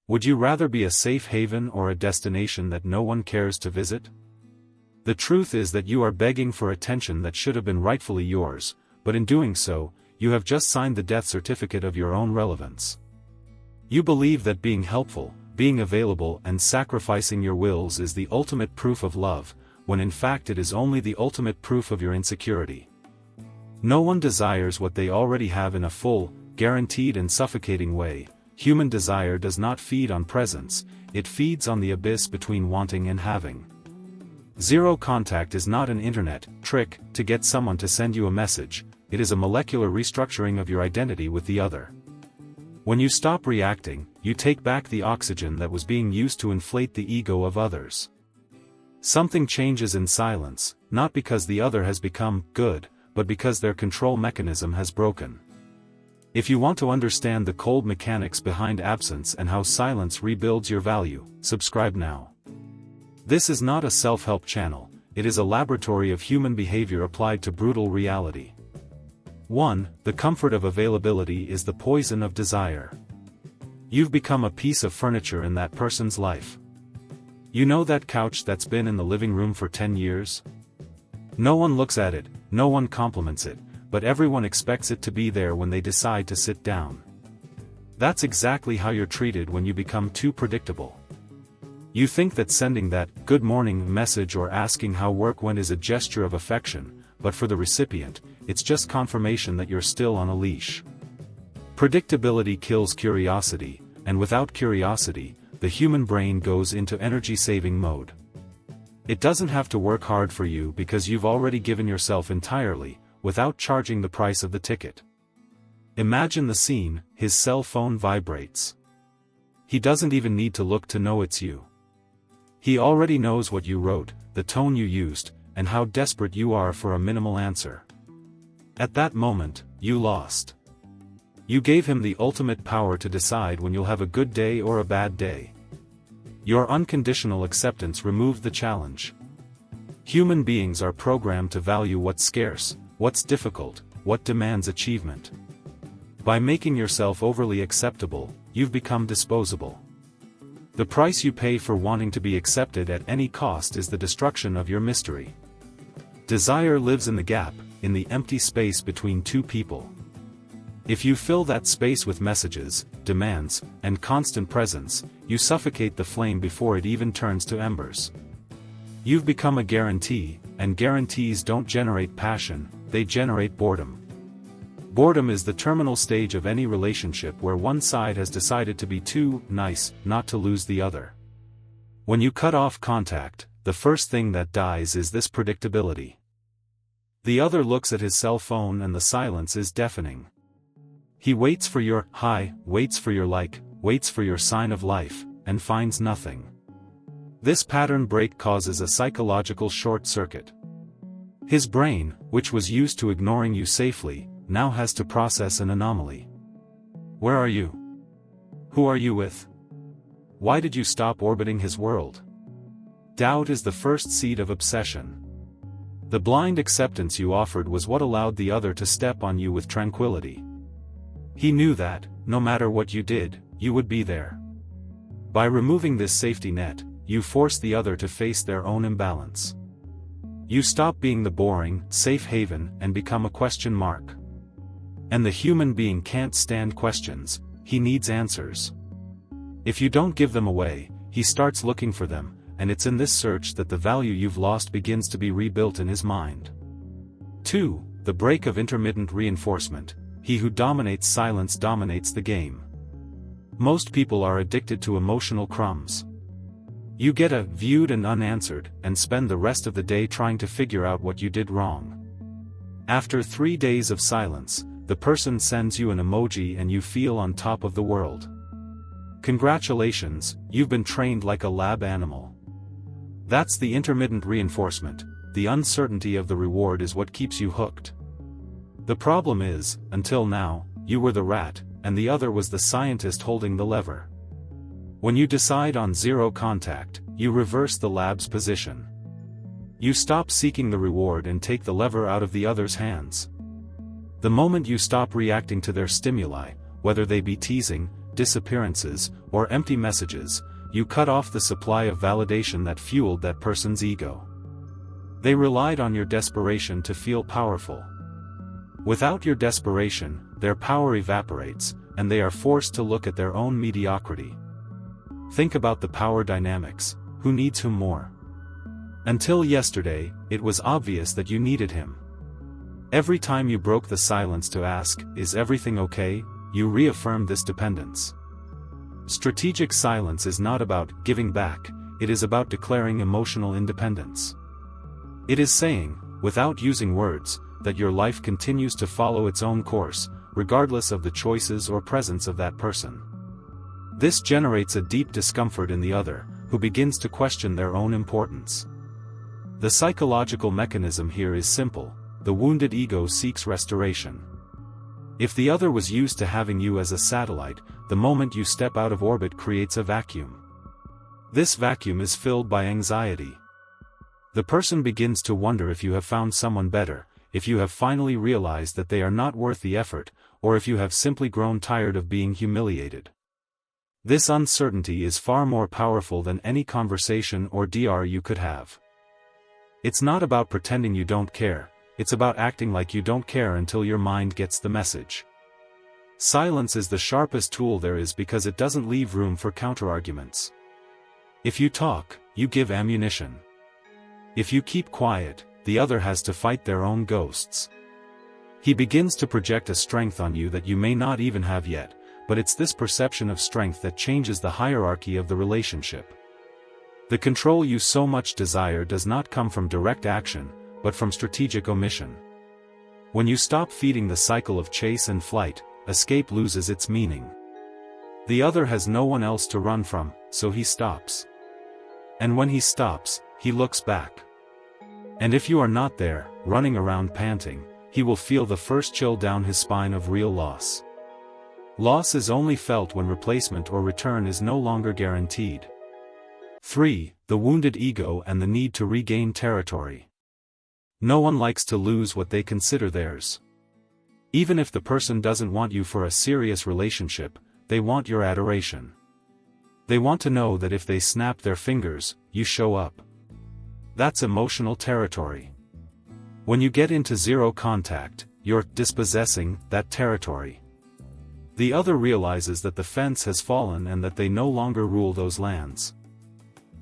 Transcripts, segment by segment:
Would you rather be a safe haven or a destination that no one cares to visit? The truth is that you are begging for attention that should have been rightfully yours, but in doing so, you have just signed the death certificate of your own relevance. You believe that being helpful, being available and sacrificing your wills is the ultimate proof of love, when in fact it is only the ultimate proof of your insecurity. No one desires what they already have in a full, guaranteed and suffocating way. Human desire does not feed on presence, it feeds on the abyss between wanting and having. Zero contact is not an internet trick to get someone to send you a message, it is a molecular restructuring of your identity with the other. When you stop reacting, you take back the oxygen that was being used to inflate the ego of others. Something changes in silence, not because the other has become good, but because their control mechanism has broken. If you want to understand the cold mechanics behind absence and how silence rebuilds your value, subscribe now. This is not a self-help channel, it is a laboratory of human behavior applied to brutal reality. 1. The comfort of availability is the poison of desire. You've become a piece of furniture in that person's life. You know that couch that's been in the living room for 10 years? No one looks at it, no one compliments it, but everyone expects it to be there when they decide to sit down. That's exactly how you're treated when you become too predictable. You think that sending that "good morning" message or asking how work went is a gesture of affection, but for the recipient, it's just confirmation that you're still on a leash. Predictability kills curiosity, and without curiosity, the human brain goes into energy-saving mode. It doesn't have to work hard for you because you've already given yourself entirely, without charging the price of the ticket. Imagine the scene: his cell phone vibrates. He doesn't even need to look to know it's you. He already knows what you wrote, the tone you used, and how desperate you are for a minimal answer. At that moment, you lost. You gave him the ultimate power to decide when you'll have a good day or a bad day. Your unconditional acceptance removed the challenge. Human beings are programmed to value what's scarce, what's difficult, what demands achievement. By making yourself overly acceptable, you've become disposable. The price you pay for wanting to be accepted at any cost is the destruction of your mystery. Desire lives in the gap, in the empty space between two people. If you fill that space with messages, demands, and constant presence, you suffocate the flame before it even turns to embers. You've become a guarantee, and guarantees don't generate passion, they generate boredom. Boredom is the terminal stage of any relationship where one side has decided to be too nice not to lose the other. When you cut off contact, the first thing that dies is this predictability. The other looks at his cell phone and the silence is deafening. He waits for your hi, waits for your like, waits for your sign of life, and finds nothing. This pattern break causes a psychological short circuit. His brain, which was used to ignoring you safely, now has to process an anomaly. Where are you? Who are you with? Why did you stop orbiting his world? Doubt is the first seed of obsession. The blind acceptance you offered was what allowed the other to step on you with tranquility. He knew that, no matter what you did, you would be there. By removing this safety net, you force the other to face their own imbalance. You stop being the boring, safe haven and become a question mark. And the human being can't stand questions, he needs answers. If you don't give them away, he starts looking for them, and it's in this search that the value you've lost begins to be rebuilt in his mind. 2. The break of intermittent reinforcement. He who dominates silence dominates the game. Most people are addicted to emotional crumbs. You get a viewed and unanswered, and spend the rest of the day trying to figure out what you did wrong. After 3 days of silence, the person sends you an emoji and you feel on top of the world. Congratulations, you've been trained like a lab animal. That's the intermittent reinforcement. The uncertainty of the reward is what keeps you hooked. The problem is, until now, you were the rat, and the other was the scientist holding the lever. When you decide on zero contact, you reverse the lab's position. You stop seeking the reward and take the lever out of the other's hands. The moment you stop reacting to their stimuli, whether they be teasing, disappearances, or empty messages, you cut off the supply of validation that fueled that person's ego. They relied on your desperation to feel powerful. Without your desperation, their power evaporates, and they are forced to look at their own mediocrity. Think about the power dynamics: who needs whom more? Until yesterday, it was obvious that you needed him. Every time you broke the silence to ask, "Is everything okay?" you reaffirmed this dependence. Strategic silence is not about giving back, it is about declaring emotional independence. It is saying, without using words, that your life continues to follow its own course, regardless of the choices or presence of that person. This generates a deep discomfort in the other, who begins to question their own importance. The psychological mechanism here is simple: the wounded ego seeks restoration. If the other was used to having you as a satellite, the moment you step out of orbit creates a vacuum. This vacuum is filled by anxiety. The person begins to wonder if you have found someone better, if you have finally realized that they are not worth the effort, or if you have simply grown tired of being humiliated. This uncertainty is far more powerful than any conversation or DR you could have. It's not about pretending you don't care, it's about acting like you don't care until your mind gets the message. Silence is the sharpest tool there is because it doesn't leave room for counterarguments. If you talk, you give ammunition. If you keep quiet, the other has to fight their own ghosts. He begins to project a strength on you that you may not even have yet, but it's this perception of strength that changes the hierarchy of the relationship. The control you so much desire does not come from direct action, but from strategic omission. When you stop feeding the cycle of chase and flight, escape loses its meaning. The other has no one else to run from, so he stops. And when he stops, he looks back. And if you are not there, running around panting, he will feel the first chill down his spine of real loss. Loss is only felt when replacement or return is no longer guaranteed. 3. The wounded ego and the need to regain territory. No one likes to lose what they consider theirs. Even if the person doesn't want you for a serious relationship, they want your adoration. They want to know that if they snap their fingers, you show up. That's emotional territory. When you get into zero contact, you're dispossessing that territory. The other realizes that the fence has fallen and that they no longer rule those lands.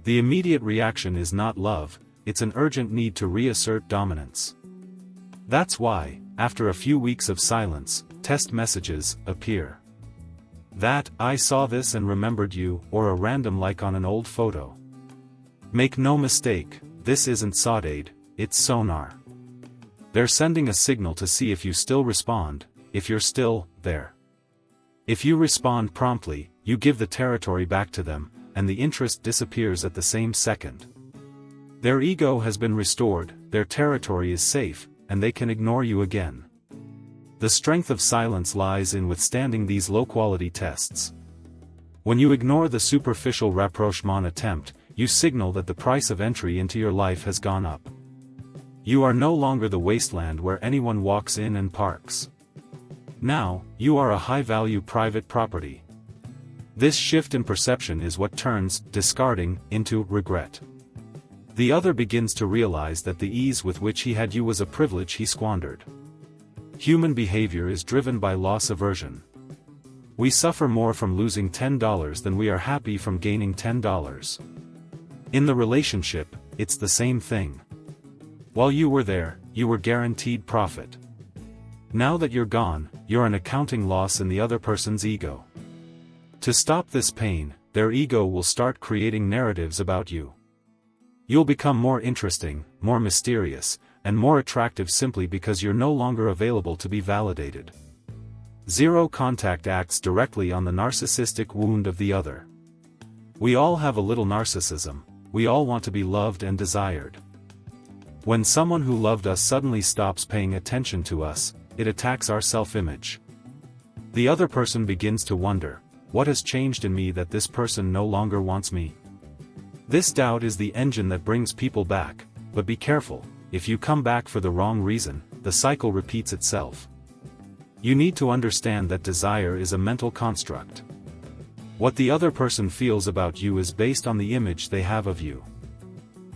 The immediate reaction is not love, it's an urgent need to reassert dominance. That's why, after a few weeks of silence, test messages appear. That, "I saw this and remembered you," or a random like on an old photo. Make no mistake, this isn't sawdade, it's sonar. They're sending a signal to see if you still respond, if you're still there. If you respond promptly, you give the territory back to them, and the interest disappears at the same second. Their ego has been restored, their territory is safe, and they can ignore you again. The strength of silence lies in withstanding these low-quality tests. When you ignore the superficial rapprochement attempt, you signal that the price of entry into your life has gone up. You are no longer the wasteland where anyone walks in and parks. Now, you are a high-value private property. This shift in perception is what turns discarding into regret. The other begins to realize that the ease with which he had you was a privilege he squandered. Human behavior is driven by loss aversion. We suffer more from losing $10 than we are happy from gaining $10. In the relationship, it's the same thing. While you were there, you were guaranteed profit. Now that you're gone, you're an accounting loss in the other person's ego. To stop this pain, their ego will start creating narratives about you. You'll become more interesting, more mysterious, and more attractive simply because you're no longer available to be validated. Zero contact acts directly on the narcissistic wound of the other. We all have a little narcissism, we all want to be loved and desired. When someone who loved us suddenly stops paying attention to us, it attacks our self-image. The other person begins to wonder, what has changed in me that this person no longer wants me? This doubt is the engine that brings people back, but be careful, if you come back for the wrong reason, the cycle repeats itself. You need to understand that desire is a mental construct. What the other person feels about you is based on the image they have of you.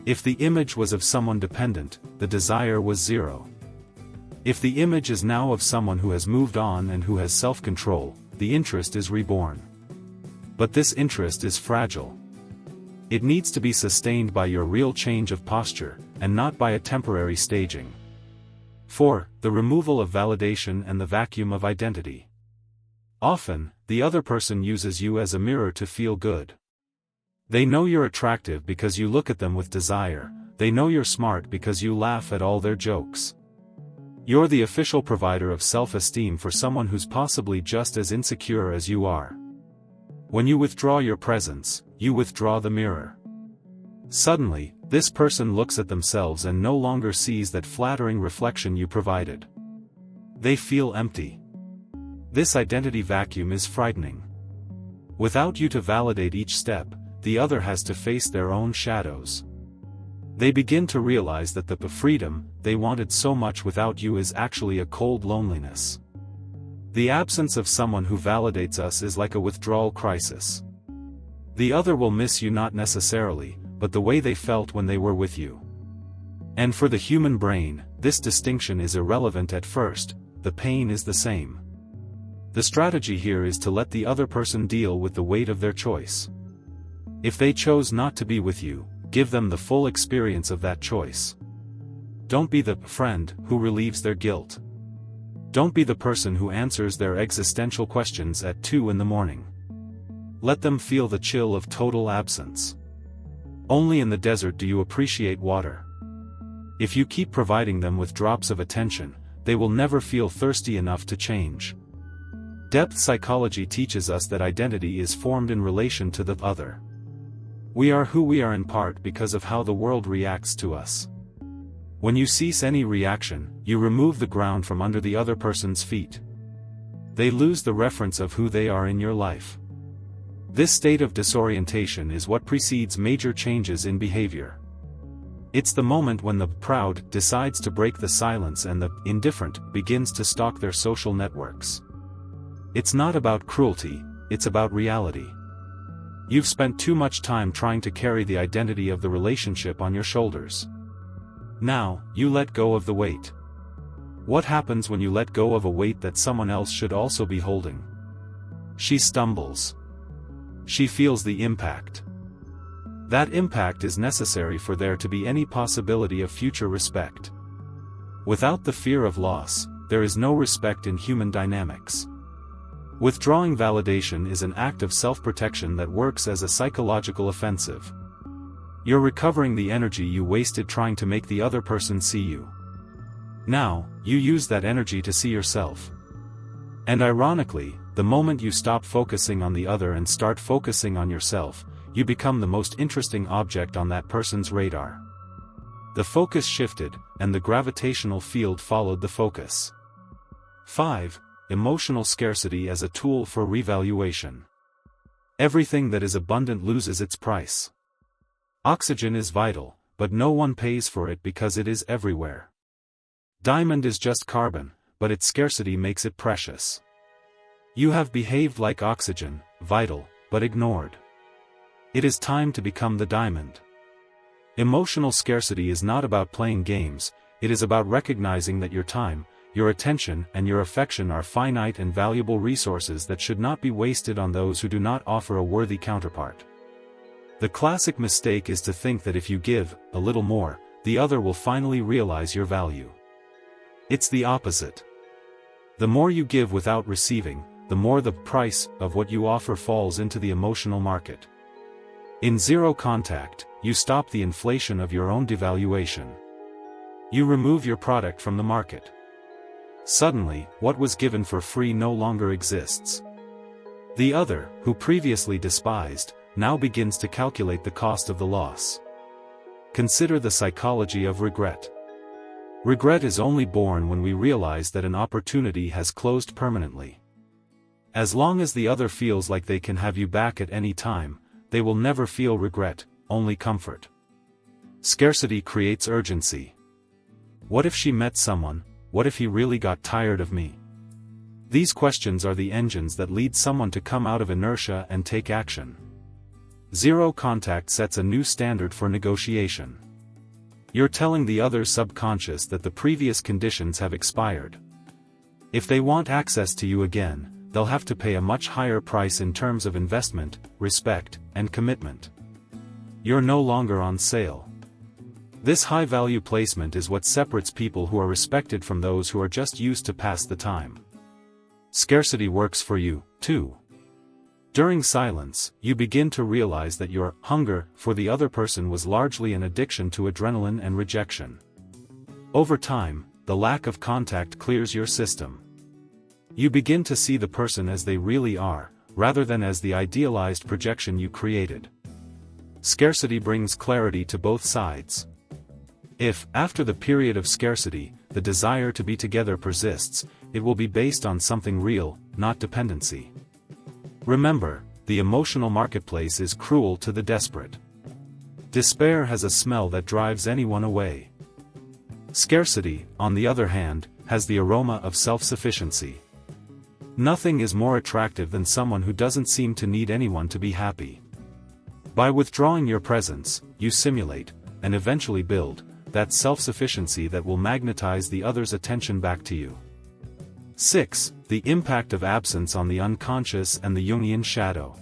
If the image was of someone dependent, the desire was zero. If the image is now of someone who has moved on and who has self-control, the interest is reborn. But this interest is fragile. It needs to be sustained by your real change of posture, and not by a temporary staging. 4. The removal of validation and the vacuum of identity. Often, the other person uses you as a mirror to feel good. They know you're attractive because you look at them with desire, they know you're smart because you laugh at all their jokes. You're the official provider of self-esteem for someone who's possibly just as insecure as you are. When you withdraw your presence, you withdraw the mirror. Suddenly, this person looks at themselves and no longer sees that flattering reflection you provided. They feel empty. This identity vacuum is frightening. Without you to validate each step, the other has to face their own shadows. They begin to realize that the freedom they wanted so much without you is actually a cold loneliness. The absence of someone who validates us is like a withdrawal crisis. The other will miss you not necessarily, but the way they felt when they were with you. And for the human brain, this distinction is irrelevant at first, the pain is the same. The strategy here is to let the other person deal with the weight of their choice. If they chose not to be with you, give them the full experience of that choice. Don't be the friend who relieves their guilt. Don't be the person who answers their existential questions at 2 a.m. Let them feel the chill of total absence. Only in the desert do you appreciate water. If you keep providing them with drops of attention, they will never feel thirsty enough to change. Depth psychology teaches us that identity is formed in relation to the other. We are who we are in part because of how the world reacts to us. When you cease any reaction, you remove the ground from under the other person's feet. They lose the reference of who they are in your life. This state of disorientation is what precedes major changes in behavior. It's the moment when the proud decides to break the silence and the indifferent begins to stalk their social networks. It's not about cruelty, it's about reality. You've spent too much time trying to carry the identity of the relationship on your shoulders. Now, you let go of the weight. What happens when you let go of a weight that someone else should also be holding? She stumbles. She feels the impact. That impact is necessary for there to be any possibility of future respect. Without the fear of loss, there is no respect in human dynamics. Withdrawing validation is an act of self-protection that works as a psychological offensive. You're recovering the energy you wasted trying to make the other person see you. Now, you use that energy to see yourself. And ironically, the moment you stop focusing on the other and start focusing on yourself, you become the most interesting object on that person's radar. The focus shifted, and the gravitational field followed the focus. 5. Emotional scarcity as a tool for revaluation. Everything that is abundant loses its price. Oxygen is vital, but no one pays for it because it is everywhere. Diamond is just carbon, but its scarcity makes it precious. You have behaved like oxygen, vital, but ignored. It is time to become the diamond. Emotional scarcity is not about playing games, it is about recognizing that your time, your attention and your affection are finite and valuable resources that should not be wasted on those who do not offer a worthy counterpart. The classic mistake is to think that if you give a little more, the other will finally realize your value. It's the opposite. The more you give without receiving, the more the price of what you offer falls into the emotional market. In zero contact, you stop the inflation of your own devaluation. You remove your product from the market. Suddenly, what was given for free no longer exists. The other, who previously despised, now begins to calculate the cost of the loss. Consider the psychology of regret. Regret is only born when we realize that an opportunity has closed permanently. As long as the other feels like they can have you back at any time, they will never feel regret, only comfort. Scarcity creates urgency. What if she met someone? What if he really got tired of me? These questions are the engines that lead someone to come out of inertia and take action. Zero contact sets a new standard for negotiation. You're telling the other's subconscious that the previous conditions have expired. If they want access to you again, they'll have to pay a much higher price in terms of investment, respect, and commitment. You're no longer on sale. This high-value placement is what separates people who are respected from those who are just used to pass the time. Scarcity works for you, too. During silence, you begin to realize that your hunger for the other person was largely an addiction to adrenaline and rejection. Over time, the lack of contact clears your system. You begin to see the person as they really are, rather than as the idealized projection you created. Scarcity brings clarity to both sides. If, after the period of scarcity, the desire to be together persists, it will be based on something real, not dependency. Remember, the emotional marketplace is cruel to the desperate. Despair has a smell that drives anyone away. Scarcity, on the other hand, has the aroma of self-sufficiency. Nothing is more attractive than someone who doesn't seem to need anyone to be happy. By withdrawing your presence, you simulate, and eventually build, that self-sufficiency that will magnetize the other's attention back to you. 6. The impact of absence on the unconscious and the Jungian shadow.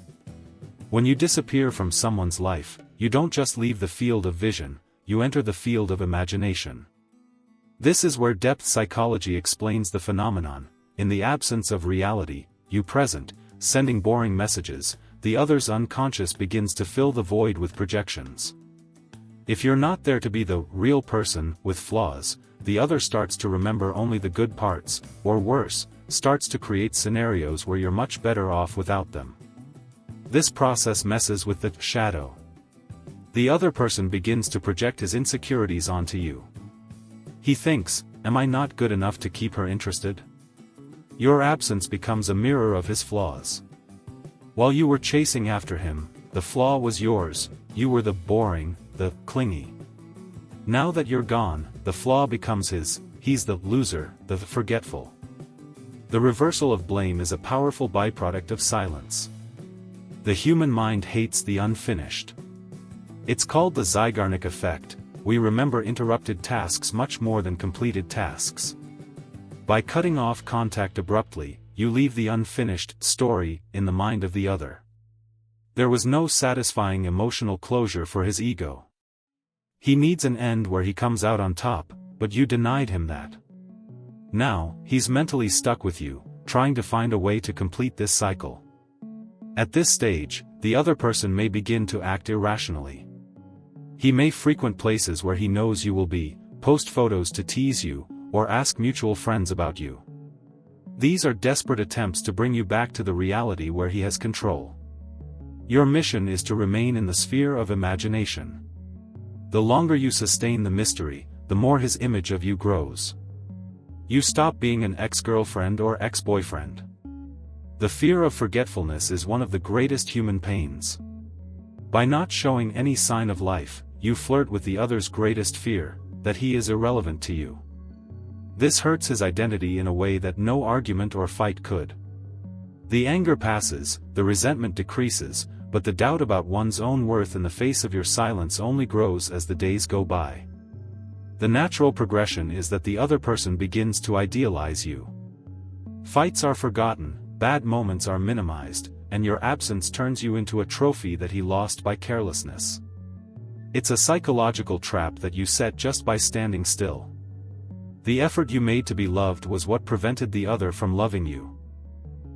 When you disappear from someone's life, you don't just leave the field of vision, you enter the field of imagination. This is where depth psychology explains the phenomenon. In the absence of reality, you present, sending boring messages, the other's unconscious begins to fill the void with projections. If you're not there to be the real person with flaws, the other starts to remember only the good parts, or worse, starts to create scenarios where you're much better off without them. This process messes with the shadow. The other person begins to project his insecurities onto you. He thinks, am I not good enough to keep her interested? Your absence becomes a mirror of his flaws. While you were chasing after him, the flaw was yours, you were the boring, the clingy. Now that you're gone, the flaw becomes his, he's the loser, the forgetful. The reversal of blame is a powerful byproduct of silence. The human mind hates the unfinished. It's called the Zeigarnik effect. We remember interrupted tasks much more than completed tasks. By cutting off contact abruptly, you leave the unfinished story in the mind of the other. There was no satisfying emotional closure for his ego. He needs an end where he comes out on top, but you denied him that. Now, he's mentally stuck with you, trying to find a way to complete this cycle. At this stage, the other person may begin to act irrationally. He may frequent places where he knows you will be, post photos to tease you, or ask mutual friends about you. These are desperate attempts to bring you back to the reality where he has control. Your mission is to remain in the sphere of imagination. The longer you sustain the mystery, the more his image of you grows. You stop being an ex-girlfriend or ex-boyfriend. The fear of forgetfulness is one of the greatest human pains. By not showing any sign of life, you flirt with the other's greatest fear, that he is irrelevant to you. This hurts his identity in a way that no argument or fight could. The anger passes, the resentment decreases, but the doubt about one's own worth in the face of your silence only grows as the days go by. The natural progression is that the other person begins to idealize you. Fights are forgotten, bad moments are minimized, and your absence turns you into a trophy that he lost by carelessness. It's a psychological trap that you set just by standing still. The effort you made to be loved was what prevented the other from loving you.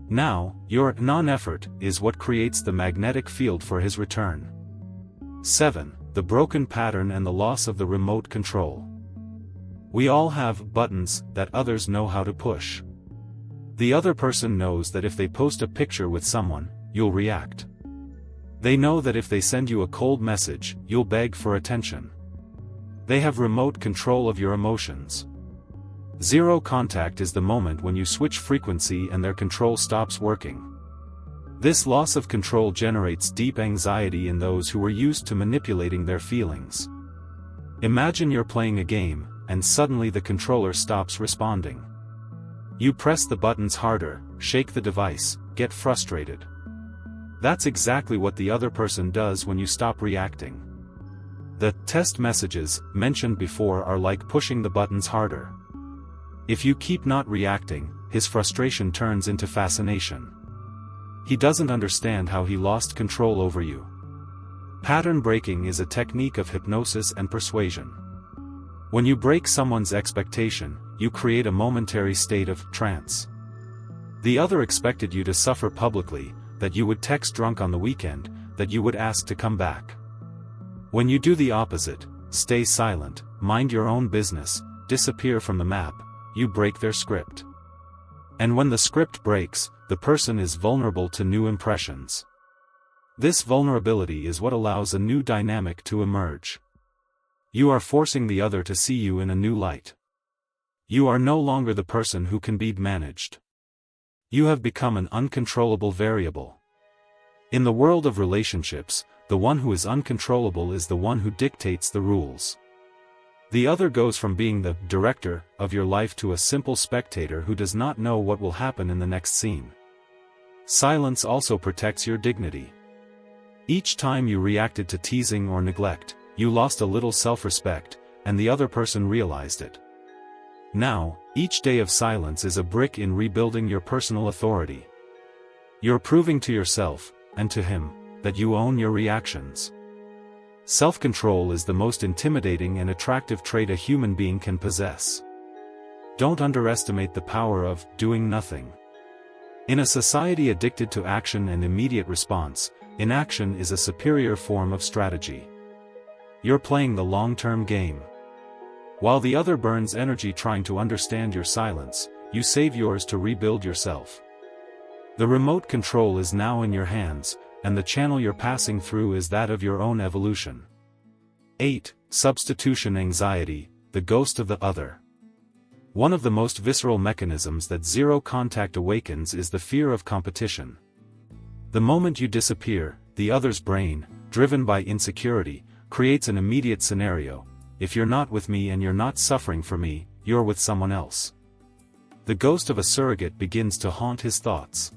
Now, your non-effort is what creates the magnetic field for his return. 7. The broken pattern and the loss of the remote control. We all have buttons that others know how to push. The other person knows that if they post a picture with someone, you'll react. They know that if they send you a cold message, you'll beg for attention. They have remote control of your emotions. Zero contact is the moment when you switch frequency and their control stops working. This loss of control generates deep anxiety in those who were used to manipulating their feelings. Imagine you're playing a game, and suddenly the controller stops responding. You press the buttons harder, shake the device, get frustrated. That's exactly what the other person does when you stop reacting. The test messages mentioned before are like pushing the buttons harder. If you keep not reacting, his frustration turns into fascination. He doesn't understand how he lost control over you. Pattern breaking is a technique of hypnosis and persuasion. When you break someone's expectation, you create a momentary state of trance. The other expected you to suffer publicly, that you would text drunk on the weekend, that you would ask to come back. When you do the opposite, stay silent, mind your own business, disappear from the map, you break their script. And when the script breaks, the person is vulnerable to new impressions. This vulnerability is what allows a new dynamic to emerge. You are forcing the other to see you in a new light. You are no longer the person who can be managed. You have become an uncontrollable variable. In the world of relationships, the one who is uncontrollable is the one who dictates the rules. The other goes from being the director of your life to a simple spectator who does not know what will happen in the next scene. Silence also protects your dignity. Each time you reacted to teasing or neglect, you lost a little self-respect, and the other person realized it. Now, each day of silence is a brick in rebuilding your personal authority. You're proving to yourself, and to him, that you own your reactions. Self-control is the most intimidating and attractive trait a human being can possess. Don't underestimate the power of doing nothing. In a society addicted to action and immediate response, inaction is a superior form of strategy. You're playing the long-term game. While the other burns energy trying to understand your silence, you save yours to rebuild yourself. The remote control is now in your hands, and the channel you're passing through is that of your own evolution. 8. Substitution anxiety, the ghost of the other. One of the most visceral mechanisms that zero contact awakens is the fear of competition. The moment you disappear, the other's brain, driven by insecurity, creates an immediate scenario: if you're not with me and you're not suffering for me, you're with someone else. The ghost of a surrogate begins to haunt his thoughts.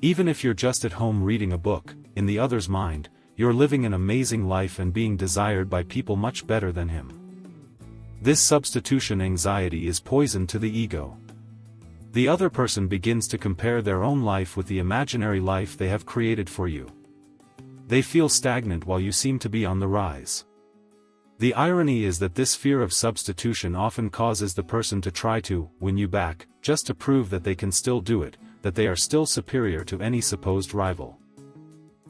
Even if you're just at home reading a book, in the other's mind, you're living an amazing life and being desired by people much better than him. This substitution anxiety is poison to the ego. The other person begins to compare their own life with the imaginary life they have created for you. They feel stagnant while you seem to be on the rise. The irony is that this fear of substitution often causes the person to try to win you back, just to prove that they can still do it, that they are still superior to any supposed rival.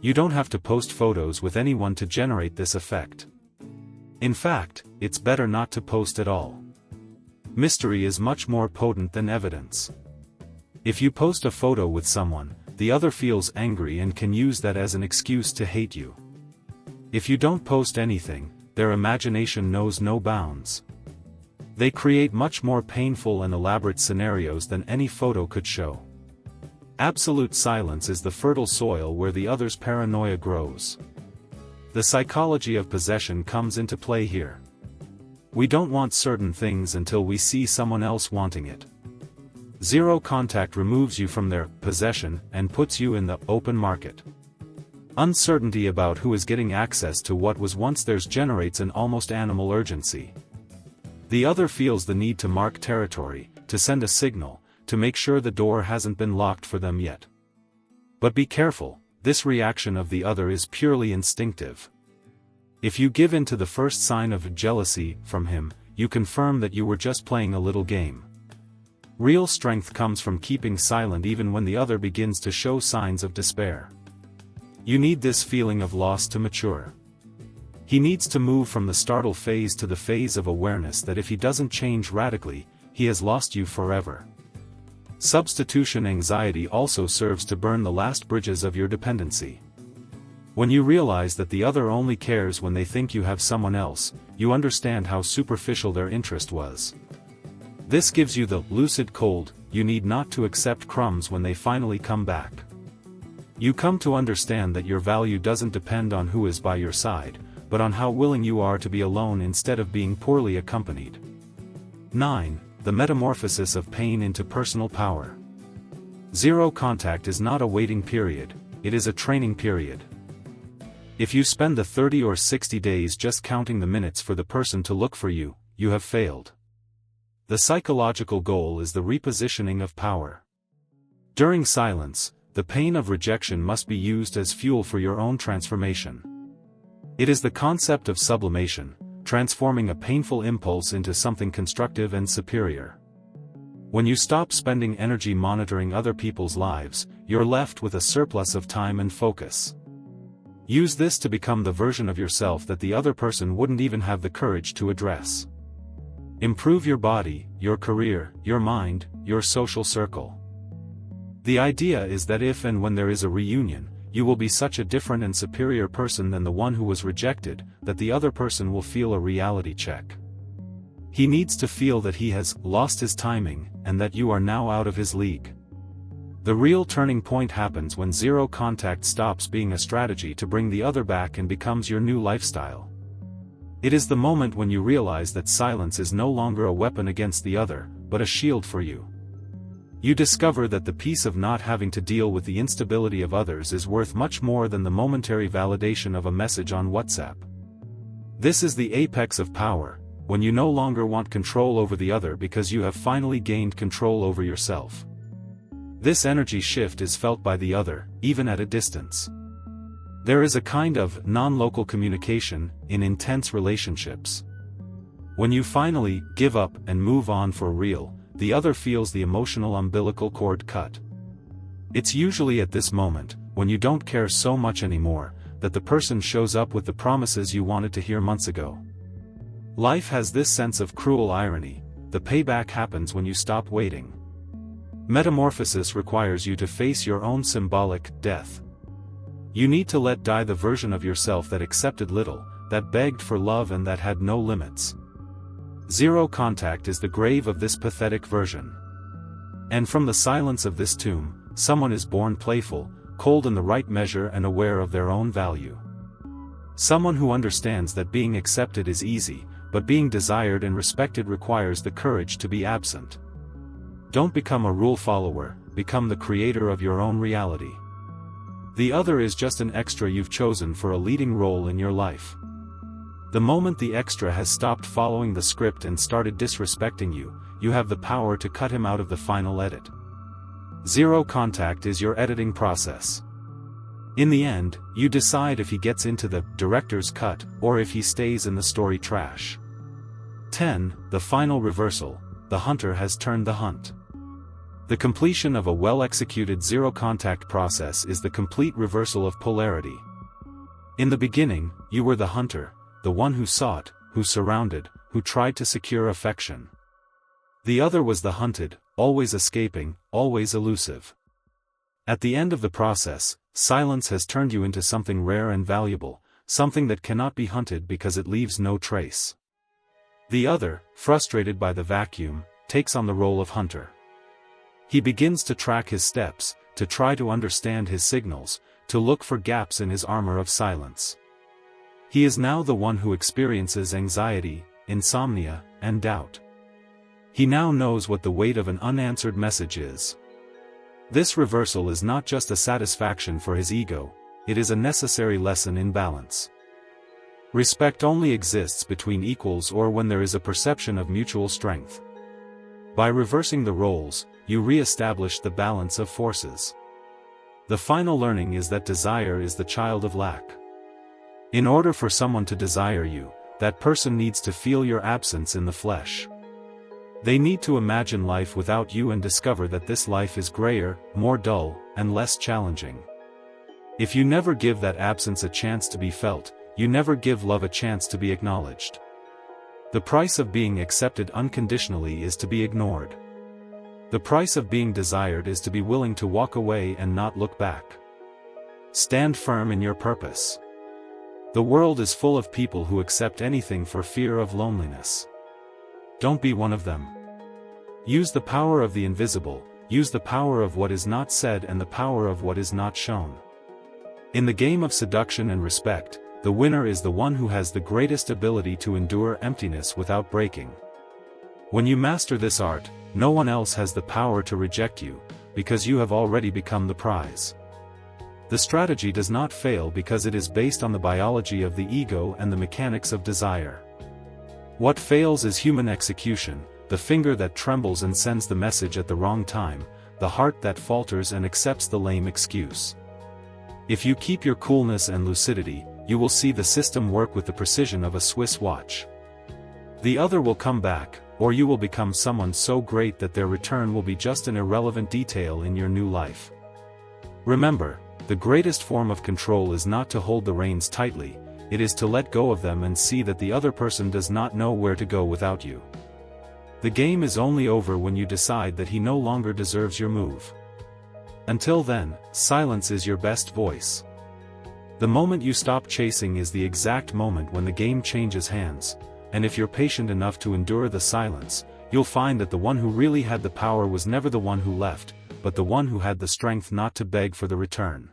You don't have to post photos with anyone to generate this effect. In fact, it's better not to post at all. Mystery is much more potent than evidence. If you post a photo with someone, the other feels angry and can use that as an excuse to hate you. If you don't post anything, their imagination knows no bounds. They create much more painful and elaborate scenarios than any photo could show. Absolute silence is the fertile soil where the other's paranoia grows. The psychology of possession comes into play here. We don't want certain things until we see someone else wanting it. Zero contact removes you from their possession and puts you in the open market. Uncertainty about who is getting access to what was once theirs generates an almost animal urgency. The other feels the need to mark territory, to send a signal, to make sure the door hasn't been locked for them yet. But be careful, this reaction of the other is purely instinctive. If you give in to the first sign of jealousy from him, you confirm that you were just playing a little game. Real strength comes from keeping silent even when the other begins to show signs of despair. You need this feeling of loss to mature. He needs to move from the startle phase to the phase of awareness that if he doesn't change radically, he has lost you forever. Substitution anxiety also serves to burn the last bridges of your dependency. When you realize that the other only cares when they think you have someone else, you understand how superficial their interest was. This gives you the lucid cold you need not to accept crumbs when they finally come back. You come to understand that your value doesn't depend on who is by your side, but on how willing you are to be alone instead of being poorly accompanied. 9. the metamorphosis of pain into personal power. Zero contact is not a waiting period, it is a training period. If you spend the 30 or 60 days just counting the minutes for the person to look for you, you have failed. The psychological goal is the repositioning of power. During silence, the pain of rejection must be used as fuel for your own transformation. It is the concept of sublimation, transforming a painful impulse into something constructive and superior. When you stop spending energy monitoring other people's lives, you're left with a surplus of time and focus. Use this to become the version of yourself that the other person wouldn't even have the courage to address. Improve your body, your career, your mind, your social circle. The idea is that if and when there is a reunion, you will be such a different and superior person than the one who was rejected, that the other person will feel a reality check. He needs to feel that he has lost his timing, and that you are now out of his league. The real turning point happens when zero contact stops being a strategy to bring the other back and becomes your new lifestyle. It is the moment when you realize that silence is no longer a weapon against the other, but a shield for you. You discover that the peace of not having to deal with the instability of others is worth much more than the momentary validation of a message on WhatsApp. This is the apex of power, when you no longer want control over the other because you have finally gained control over yourself. This energy shift is felt by the other, even at a distance. There is a kind of non-local communication in intense relationships. When you finally give up and move on for real, the other feels the emotional umbilical cord cut. It's usually at this moment, when you don't care so much anymore, that the person shows up with the promises you wanted to hear months ago. Life has this sense of cruel irony: the payback happens when you stop waiting. Metamorphosis requires you to face your own symbolic death. You need to let die the version of yourself that accepted little, that begged for love and that had no limits. Zero contact is the grave of this pathetic version. And from the silence of this tomb, someone is born playful, cold in the right measure and aware of their own value. Someone who understands that being accepted is easy, but being desired and respected requires the courage to be absent. Don't become a rule follower, become the creator of your own reality. The other is just an extra you've chosen for a leading role in your life. The moment the extra has stopped following the script and started disrespecting you, you have the power to cut him out of the final edit. Zero contact is your editing process. In the end, you decide if he gets into the director's cut, or if he stays in the story trash. 10. The final reversal: the hunter has turned the hunt. The completion of a well-executed zero-contact process is the complete reversal of polarity. In the beginning, you were the hunter, the one who sought, who surrounded, who tried to secure affection. The other was the hunted, always escaping, always elusive. At the end of the process, silence has turned you into something rare and valuable, something that cannot be hunted because it leaves no trace. The other, frustrated by the vacuum, takes on the role of hunter. He begins to track his steps, to try to understand his signals, to look for gaps in his armor of silence. He is now the one who experiences anxiety, insomnia, and doubt. He now knows what the weight of an unanswered message is. This reversal is not just a satisfaction for his ego, it is a necessary lesson in balance. Respect only exists between equals or when there is a perception of mutual strength. By reversing the roles, you re-establish the balance of forces. The final learning is that desire is the child of lack. In order for someone to desire you, that person needs to feel your absence in the flesh. They need to imagine life without you and discover that this life is grayer, more dull, and less challenging. If you never give that absence a chance to be felt, you never give love a chance to be acknowledged. The price of being accepted unconditionally is to be ignored. The price of being desired is to be willing to walk away and not look back. Stand firm in your purpose. The world is full of people who accept anything for fear of loneliness. Don't be one of them. Use the power of the invisible, use the power of what is not said and the power of what is not shown. In the game of seduction and respect, the winner is the one who has the greatest ability to endure emptiness without breaking. When you master this art, no one else has the power to reject you, because you have already become the prize. The strategy does not fail because it is based on the biology of the ego and the mechanics of desire. What fails is human execution, the finger that trembles and sends the message at the wrong time, the heart that falters and accepts the lame excuse. If you keep your coolness and lucidity, you will see the system work with the precision of a Swiss watch. The other will come back, or you will become someone so great that their return will be just an irrelevant detail in your new life. Remember, the greatest form of control is not to hold the reins tightly, it is to let go of them and see that the other person does not know where to go without you. The game is only over when you decide that he no longer deserves your move. Until then, silence is your best voice. The moment you stop chasing is the exact moment when the game changes hands, and if you're patient enough to endure the silence, you'll find that the one who really had the power was never the one who left, but the one who had the strength not to beg for the return.